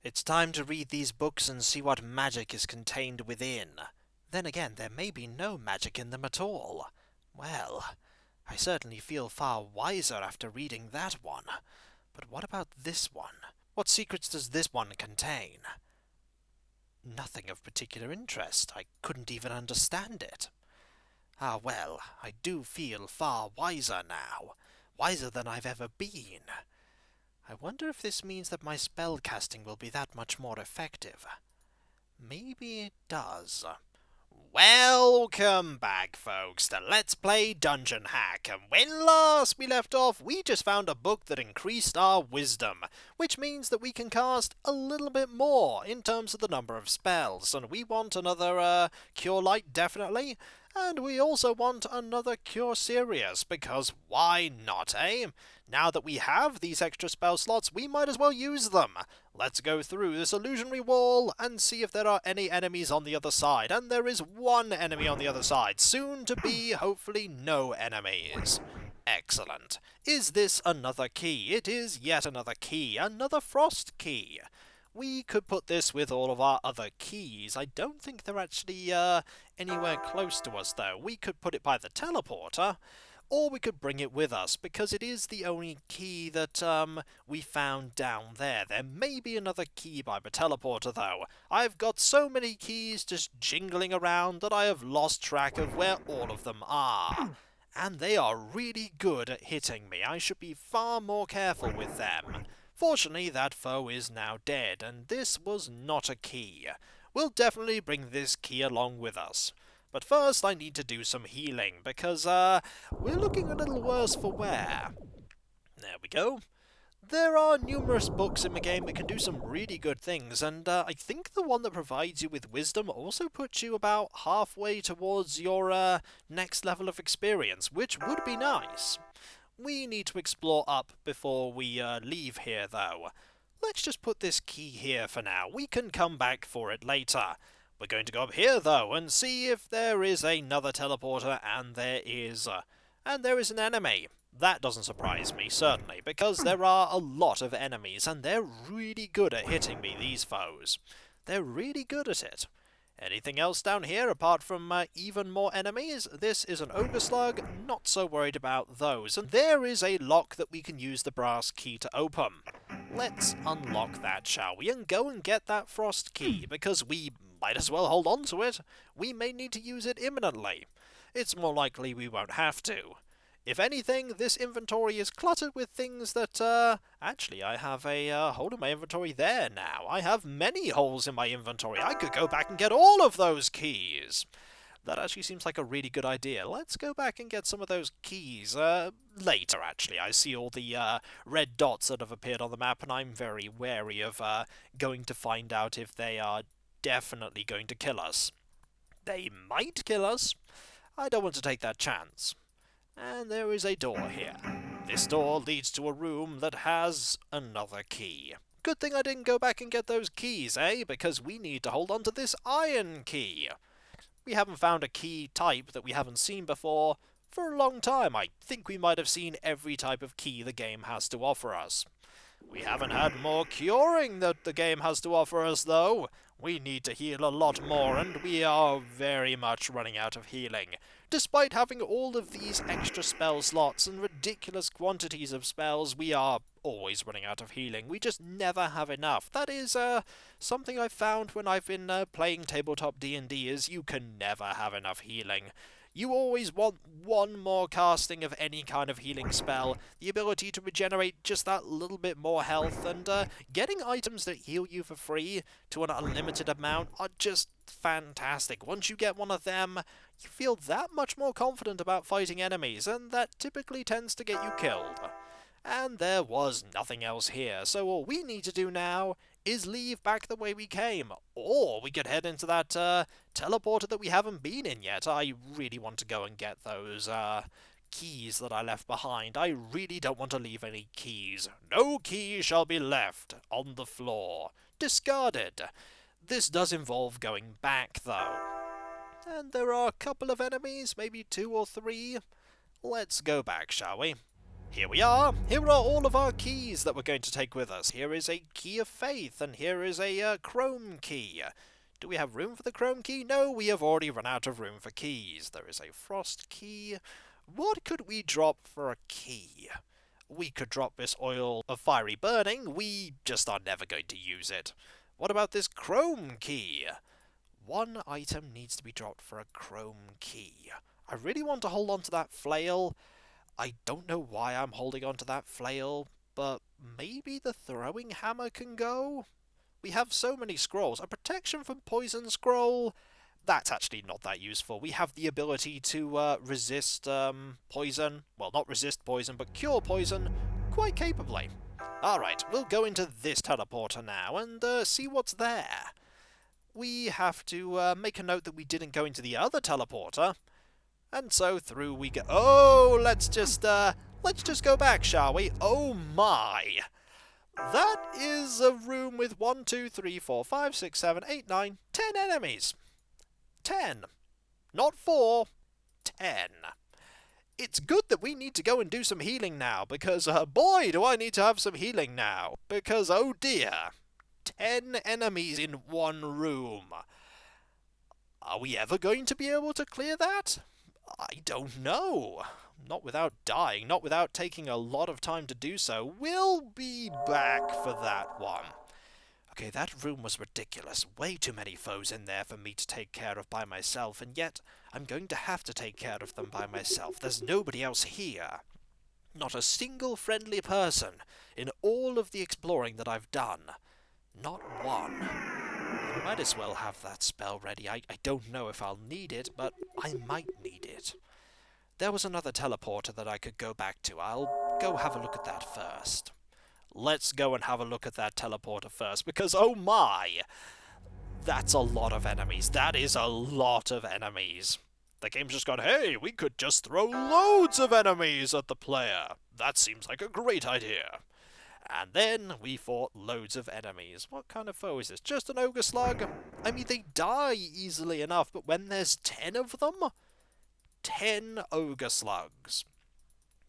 It's time to read these books and see what magic is contained within. Then again, there may be no magic in them at all. Well, I certainly feel far wiser after reading that one. But what about this one? What secrets does this one contain? Nothing of particular interest. I couldn't even understand it. Ah, well, I do feel far wiser now. Wiser than I've ever been. I wonder if this means that my spell casting will be that much more effective. Maybe it does. Welcome back, folks, to Let's Play Dungeon Hack, and when last we left off, we just found a book that increased our wisdom, which means that we can cast a little bit more in terms of the number of spells, and we want another Cure Light, definitely, and we also want another Cure Serious, because why not, eh? Now that we have these extra spell slots, we might as well use them. Let's go through this illusionary wall and see if there are any enemies on the other side. And there is one enemy on the other side. Soon to be, hopefully, no enemies. Excellent. Is this another key? It is yet another key. Another frost key. We could put this with all of our other keys. I don't think they're actually anywhere close to us, though. We could put it by the teleporter. Or we could bring it with us, because it is the only key that we found down there. There may be another key by the teleporter, though. I've got so many keys just jingling around that I have lost track of where all of them are. And they are really good at hitting me. I should be far more careful with them. Fortunately, that foe is now dead, and this was not a key. We'll definitely bring this key along with us. But first I need to do some healing, because we're looking a little worse for wear. There we go. There are numerous books in the game that can do some really good things, and I think the one that provides you with wisdom also puts you about halfway towards your next level of experience, which would be nice. We need to explore up before we leave here, though. Let's just put this key here for now. We can come back for it later. We're going to go up here, though, and see if there is another teleporter, and there is. And there is an enemy. That doesn't surprise me, certainly, because there are a lot of enemies, and they're really good at hitting me, these foes. They're really good at it. Anything else down here, apart from even more enemies? This is an ogre slug, not so worried about those. And there is a lock that we can use the brass key to open. Let's unlock that, shall we, and go and get that frost key, because we might as well hold on to it. We may need to use it imminently. It's more likely we won't have to. If anything, this inventory is cluttered with things that, actually, I have a hole in my inventory there now. I have many holes in my inventory. I could go back and get all of those keys. That actually seems like a really good idea. Let's go back and get some of those keys, later, actually. I see all the, red dots that have appeared on the map, and I'm very wary of, going to find out if they are definitely going to kill us. They might kill us. I don't want to take that chance. And there is a door here. This door leads to a room that has another key. Good thing I didn't go back and get those keys, eh? Because we need to hold on to this iron key. We haven't found a key type that we haven't seen before for a long time. I think we might have seen every type of key the game has to offer us. We haven't had more curing that the game has to offer us, though. We need to heal a lot more, and we are very much running out of healing. Despite having all of these extra spell slots and ridiculous quantities of spells, we are always running out of healing. We just never have enough. That is something I've found when I've been playing tabletop D&D, is you can never have enough healing. You always want one more casting of any kind of healing spell, the ability to regenerate just that little bit more health, and getting items that heal you for free to an unlimited amount are just fantastic. Once you get one of them, you feel that much more confident about fighting enemies, and that typically tends to get you killed. And there was nothing else here, so all we need to do now is leave back the way we came. Or we could head into that teleporter that we haven't been in yet. I really want to go and get those keys that I left behind. I really don't want to leave any keys. No key shall be left on the floor. Discarded. This does involve going back, though. And there are a couple of enemies, maybe 2 or 3. Let's go back, shall we? Here we are! Here are all of our keys that we're going to take with us. Here is a key of faith, and here is a chrome key. Do we have room for the chrome key? No, we have already run out of room for keys. There is a frost key. What could we drop for a key? We could drop this oil of fiery burning. We just are never going to use it. What about this chrome key? One item needs to be dropped for a chrome key. I really want to hold on to that flail. I don't know why I'm holding on to that flail, but maybe the throwing hammer can go? We have so many scrolls. A protection from poison scroll? That's actually not that useful. We have the ability to resist poison. Well, not resist poison, but cure poison quite capably. Alright, we'll go into this teleporter now and see what's there. We have to make a note that we didn't go into the other teleporter. And so through we go. Oh, let's just go back, shall we? Oh my! That is a room with 1, 2, 3, 4, 5, 6, 7, 8, 9, 10 enemies. 10. Not 4. 10. It's good that we need to go and do some healing now, because boy, do I need to have some healing now. Because, oh dear, 10 enemies in one room. Are we ever going to be able to clear that? I don't know. Not without dying, not without taking a lot of time to do so. We'll be back for that one. Okay, that room was ridiculous. Way too many foes in there for me to take care of by myself, and yet I'm going to have to take care of them by myself. There's nobody else here. Not a single friendly person in all of the exploring that I've done. Not one. I might as well have that spell ready. I don't know if I'll need it, but I might need it. There was another teleporter that I could go back to. I'll go have a look at that first. Let's go and have a look at that teleporter first, because oh my! That's a lot of enemies. That is a lot of enemies. The game's just gone, hey, we could just throw loads of enemies at the player. That seems like a great idea. And then we fought loads of enemies. What kind of foe is this? Just an ogre slug? I mean, they die easily enough, but when there's 10 of them? 10 ogre slugs.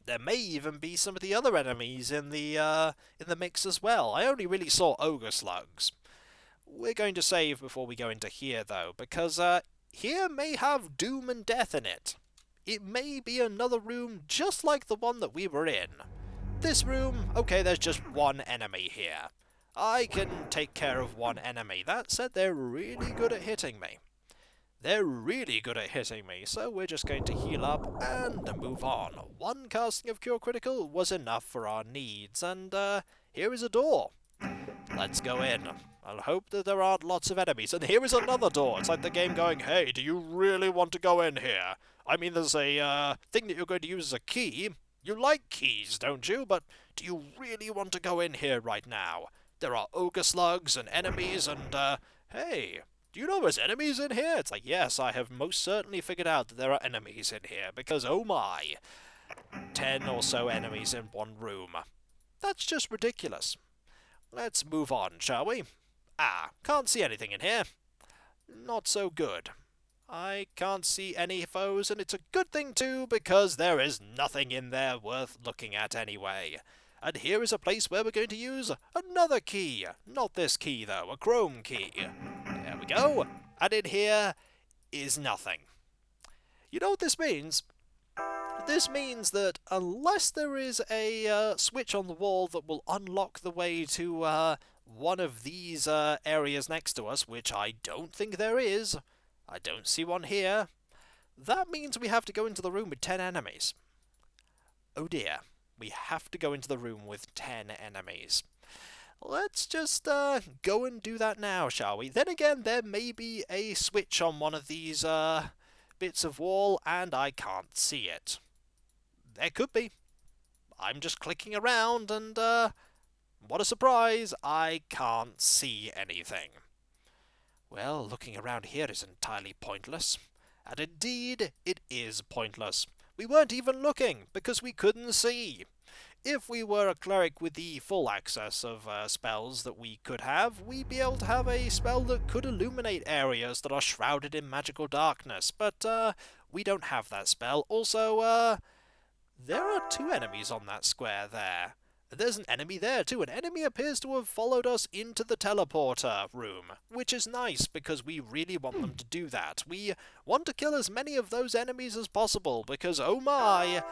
There may even be some of the other enemies in the mix as well. I only really saw ogre slugs. We're going to save before we go into here, though, because here may have doom and death in it. It may be another room just like the one that we were in. This room, okay, there's just one enemy here. I can take care of one enemy. That said, they're really good at hitting me. They're really good at hitting me, so we're just going to heal up and move on. One casting of Cure Critical was enough for our needs, and here is a door. Let's go in. I'll hope that there aren't lots of enemies. And here is another door. It's like the game going, hey, do you really want to go in here? I mean, there's a thing that you're going to use as a key. You like keys, don't you? But do you really want to go in here right now? There are ogre slugs and enemies and, hey, do you know there's enemies in here? It's like, yes, I have most certainly figured out that there are enemies in here, because, oh my, 10 or so enemies in one room. That's just ridiculous. Let's move on, shall we? Ah, can't see anything in here. Not so good. I can't see any foes, and it's a good thing too, because there is nothing in there worth looking at anyway. And here is a place where we're going to use another key. Not this key, though, a chrome key. There we go. And in here is nothing. You know what this means? This means that unless there is a switch on the wall that will unlock the way to one of these areas next to us, which I don't think there is, I don't see one here, that means we have to go into the room with 10 enemies. Oh dear, we have to go into the room with 10 enemies. Let's just go and do that now, shall we? Then again, there may be a switch on one of these bits of wall, and I can't see it. There could be. I'm just clicking around, and what a surprise, I can't see anything. Well, looking around here is entirely pointless. And indeed, it is pointless. We weren't even looking, because we couldn't see. If we were a cleric with the full access of spells that we could have, we'd be able to have a spell that could illuminate areas that are shrouded in magical darkness. But we don't have that spell. Also, There are two enemies on that square there. There's an enemy there too. An enemy appears to have followed us into the teleporter room, which is nice because we really want them to do that. We want to kill as many of those enemies as possible because oh my,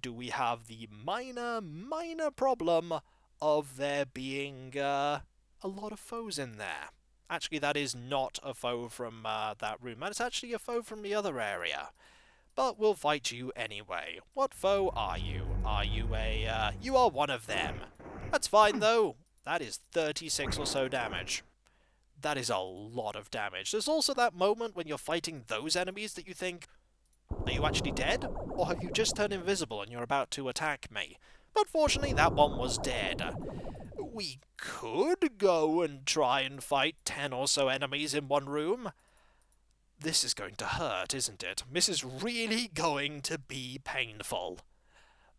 do we have the minor problem of there being a lot of foes in there. Actually, that is not a foe from that room. That's actually a foe from the other area. But we'll fight you anyway. What foe are you? Are you a, you are one of them. That's fine though. That is 36 or so damage. That is a lot of damage. There's also that moment when you're fighting those enemies that you think, are you actually dead? Or have you just turned invisible and you're about to attack me? But fortunately that one was dead. We could go and try and fight 10 or so enemies in one room. This is going to hurt, isn't it? This is really going to be painful.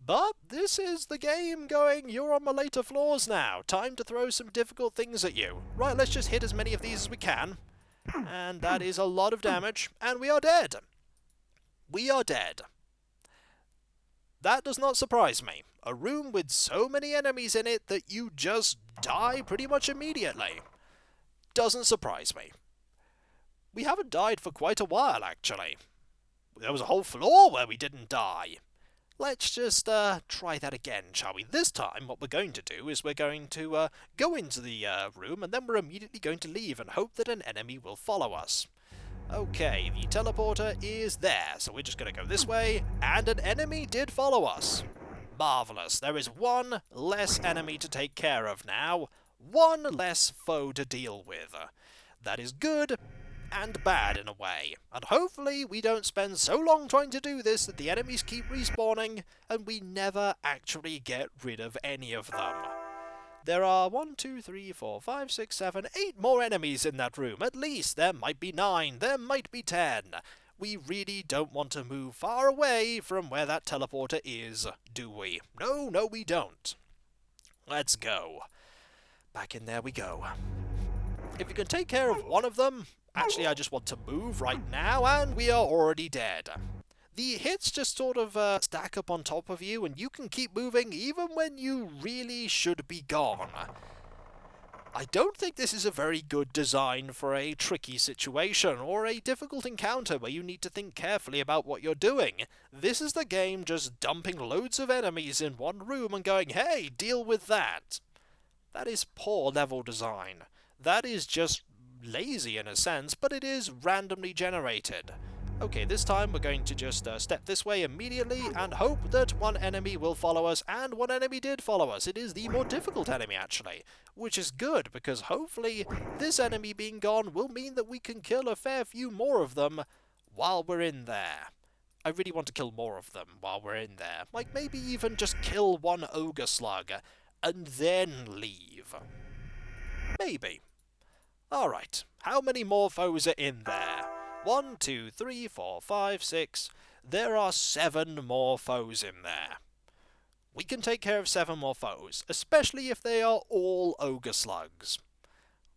But this is the game going, you're on the later floors now. Time to throw some difficult things at you. Right, let's just hit as many of these as we can. And that is a lot of damage. And we are dead. We are dead. That does not surprise me. A room with so many enemies in it that you just die pretty much immediately. Doesn't surprise me. We haven't died for quite a while, actually. There was a whole floor where we didn't die. Let's just try that again, shall we? This time, what we're going to do is we're going to go into the room, and then we're immediately going to leave and hope that an enemy will follow us. Okay, the teleporter is there, so we're just going to go this way, and an enemy did follow us. Marvellous. There is one less enemy to take care of now. One less foe to deal with. That is good and bad in a way. And hopefully we don't spend so long trying to do this that the enemies keep respawning and we never actually get rid of any of them. There are 1, 2, 3, 4, 5, 6, 7, 8 more enemies in that room. At least there might be 9, there might be 10. We really don't want to move far away from where that teleporter is, do we? No, we don't. Let's go. Back in there we go. If you can take care of one of them, actually I just want to move right now, and we are already dead. The hits just sort of stack up on top of you, and you can keep moving even when you really should be gone. I don't think this is a very good design for a tricky situation or a difficult encounter where you need to think carefully about what you're doing. This is the game just dumping loads of enemies in one room and going, hey, deal with that. That is poor level design. That is just lazy in a sense, but it is randomly generated. Okay, this time we're going to just step this way immediately and hope that one enemy will follow us, and one enemy did follow us. It is the more difficult enemy, actually, which is good, because hopefully this enemy being gone will mean that we can kill a fair few more of them while we're in there. I really want to kill more of them while we're in there. Like, maybe even just kill one ogre slug and then leave. Maybe. Alright, how many more foes are in there? 1, 2, 3, 4, 5, 6. There are 7 more foes in there. We can take care of 7 more foes, especially if they are all ogre slugs.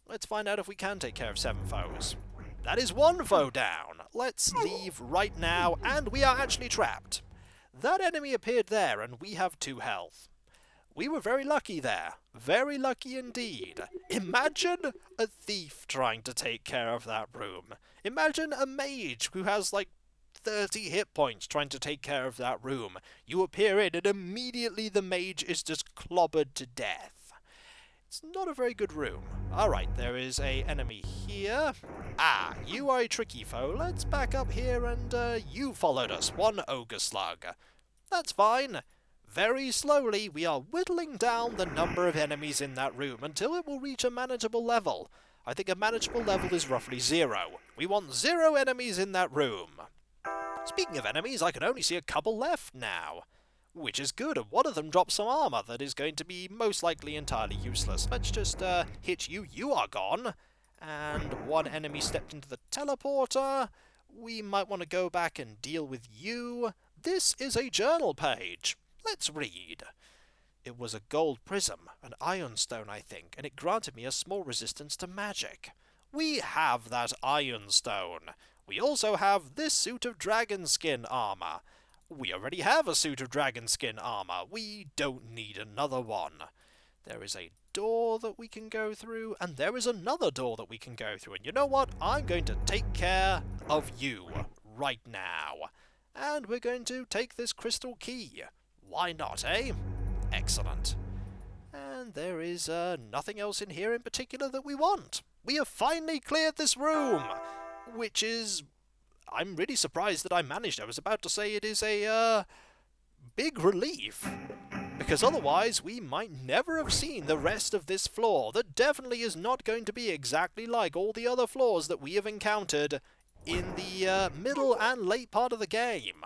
Let's find out if we can take care of 7 foes. That is 1 foe down. Let's leave right now, and we are actually trapped. That enemy appeared there, and we have 2 health. We were very lucky there. Very lucky indeed. Imagine a thief trying to take care of that room. Imagine a mage who has like 30 hit points trying to take care of that room. You appear in and immediately the mage is just clobbered to death. It's not a very good room. Alright, there is an enemy here. Ah, you are a tricky foe. Let's back up here and you followed us. 1 ogre slug. That's fine. Very slowly, we are whittling down the number of enemies in that room until it will reach a manageable level. I think a manageable level is roughly 0. We want 0 enemies in that room. Speaking of enemies, I can only see a couple left now, which is good, and one of them drops some armor that is going to be most likely entirely useless. Let's just hit you. You are gone. And one enemy stepped into the teleporter. We might want to go back and deal with you. This is a journal page. Let's read. It was a gold prism, an iron stone, I think, and it granted me a small resistance to magic. We have that iron stone. We also have this suit of dragon skin armor. We already have a suit of dragon skin armor. We don't need another one. There is a door that we can go through, and there is another door that we can go through. And you know what? I'm going to take care of you right now. And we're going to take this crystal key. Why not, eh? Excellent. And there is nothing else in here in particular that we want. We have finally cleared this room, which is... I'm really surprised that I managed. I was about to say it is a big relief, because otherwise we might never have seen the rest of this floor. That definitely is not going to be exactly like all the other floors that we have encountered in the middle and late part of the game.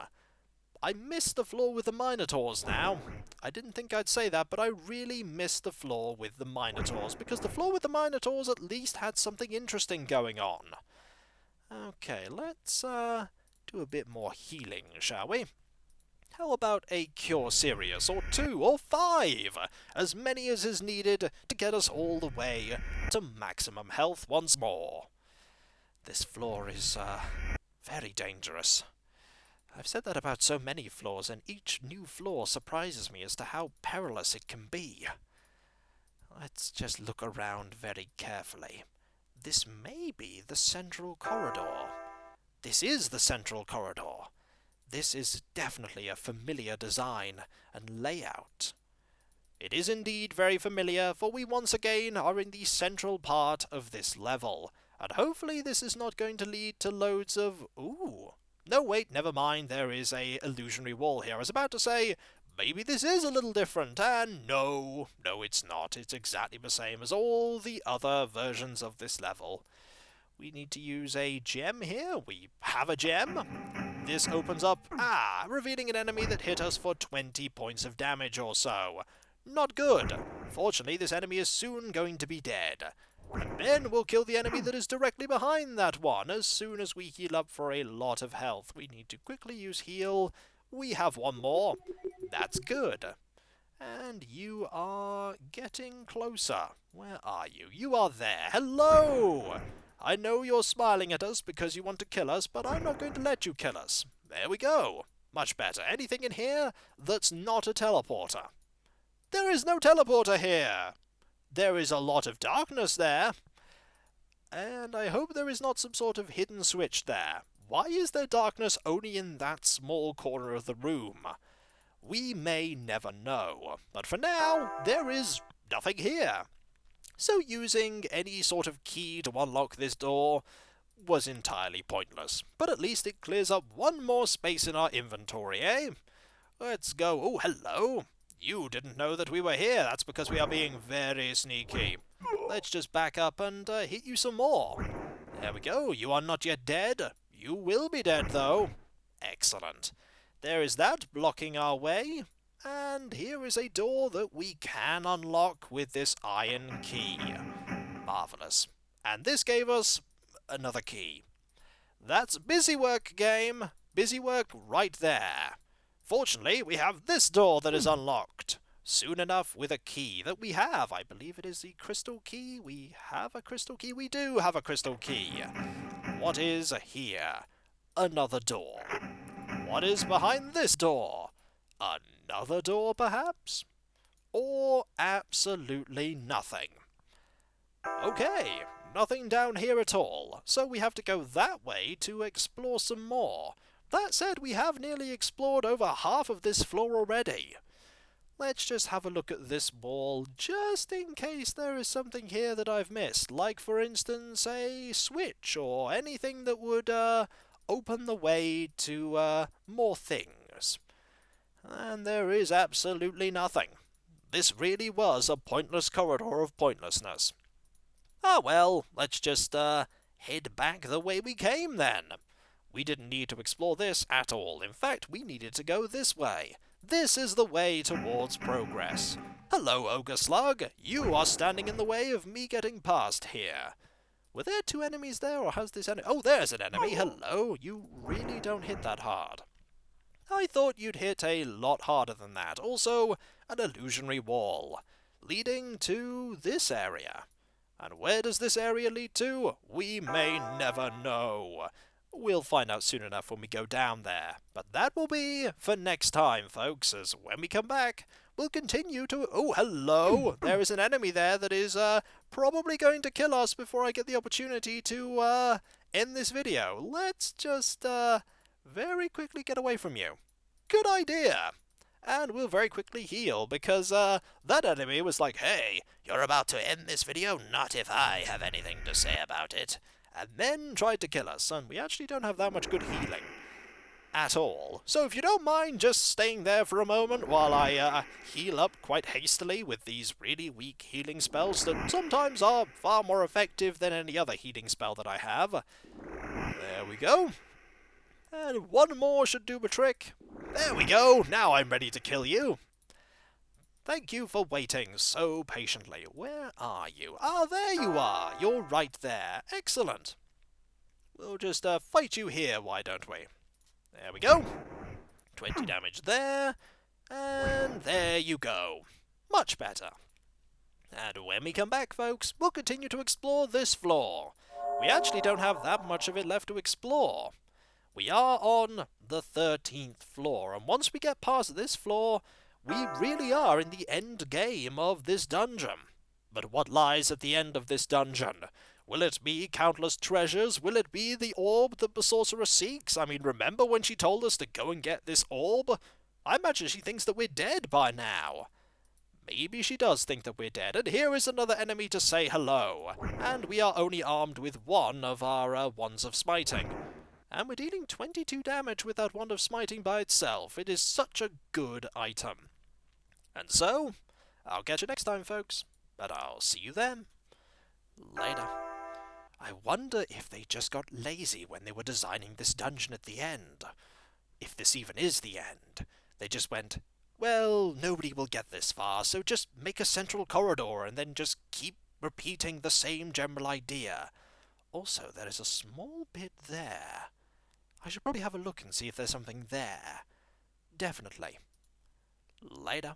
I miss the floor with the Minotaurs now. I didn't think I'd say that, but I really miss the floor with the Minotaurs, because the floor with the Minotaurs at least had something interesting going on. Okay, let's do a bit more healing, shall we? How about a Cure Serious, or 2, or 5? As many as is needed to get us all the way to maximum health once more. This floor is very dangerous. I've said that about so many floors, and each new floor surprises me as to how perilous it can be. Let's just look around very carefully. This may be the central corridor. This is the central corridor. This is definitely a familiar design and layout. It is indeed very familiar, for we once again are in the central part of this level, and hopefully this is not going to lead to loads of... Ooh! No, wait, never mind, there is a illusionary wall here. I was about to say, maybe this is a little different, and no, it's not. It's exactly the same as all the other versions of this level. We need to use a gem here. We have a gem. This opens up, revealing an enemy that hit us for 20 points of damage or so. Not good. Fortunately, this enemy is soon going to be dead. And then we'll kill the enemy that is directly behind that one as soon as we heal up for a lot of health. We need to quickly use heal. We have one more. That's good. And you are getting closer. Where are you? You are there. Hello! I know you're smiling at us because you want to kill us, but I'm not going to let you kill us. There we go. Much better. Anything in here that's not a teleporter? There is no teleporter here. There is a lot of darkness there. And I hope there is not some sort of hidden switch there. Why is there darkness only in that small corner of the room? We may never know. But for now, there is nothing here. So using any sort of key to unlock this door was entirely pointless. But at least it clears up one more space in our inventory, eh? Let's go. Oh, hello. You didn't know that we were here. That's because we are being very sneaky. Let's just back up and hit you some more. There we go. You are not yet dead. You will be dead, though. Excellent. There is that blocking our way. And here is a door that we can unlock with this iron key. Marvellous. And this gave us another key. That's busy work, game. Busy work right there. Fortunately, we have this door that is unlocked. Soon enough with a key that we have. I believe it is the crystal key. We have a crystal key. We do have a crystal key. What is here? Another door. What is behind this door? Another door, perhaps? Or absolutely nothing? Okay, nothing down here at all. So we have to go that way to explore some more. That said, we have nearly explored over half of this floor already. Let's just have a look at this wall, just in case there is something here that I've missed. Like, for instance, a switch, or anything that would open the way to more things. And there is absolutely nothing. This really was a pointless corridor of pointlessness. Ah well, let's just head back the way we came then. We didn't need to explore this at all. In fact, we needed to go this way. This is the way towards progress. Hello, Ogre Slug. You are standing in the way of me getting past here. Were there two enemies there, or has this enemy... Oh, there's an enemy. Hello. You really don't hit that hard. I thought you'd hit a lot harder than that. Also, an illusionary wall, leading to this area. And where does this area lead to? We may never know. We'll find out soon enough when we go down there. But that will be for next time, folks, as when we come back, we'll continue to... Oh, hello! There is an enemy there that is probably going to kill us before I get the opportunity to end this video. Let's just very quickly get away from you. Good idea! And we'll very quickly heal, because that enemy was like, "Hey, you're about to end this video? Not if I have anything to say about it." And then tried to kill us, and we actually don't have that much good healing at all. So if you don't mind just staying there for a moment while I heal up quite hastily with these really weak healing spells that sometimes are far more effective than any other healing spell that I have. There we go. And one more should do the trick. There we go, now I'm ready to kill you. Thank you for waiting so patiently. Where are you? Ah, there you are. You're right there. Excellent. We'll just fight you here, why don't we? There we go. 20 damage there. And there you go. Much better. And when we come back, folks, we'll continue to explore this floor. We actually don't have that much of it left to explore. We are on the 13th floor, and once we get past this floor, we really are in the end game of this dungeon. But what lies at the end of this dungeon? Will it be countless treasures? Will it be the orb that the sorcerer seeks? I mean, remember when she told us to go and get this orb? I imagine she thinks that we're dead by now. Maybe she does think that we're dead, and here is another enemy to say hello. And we are only armed with one of our wands of smiting. And we're dealing 22 damage with that wand of smiting by itself. It is such a good item. And so, I'll catch you next time, folks. But I'll see you then. Later. I wonder if they just got lazy when they were designing this dungeon at the end. If this even is the end. They just went, well, nobody will get this far, so just make a central corridor and then just keep repeating the same general idea. Also, there is a small bit there. I should probably have a look and see if there's something there. Definitely. Later.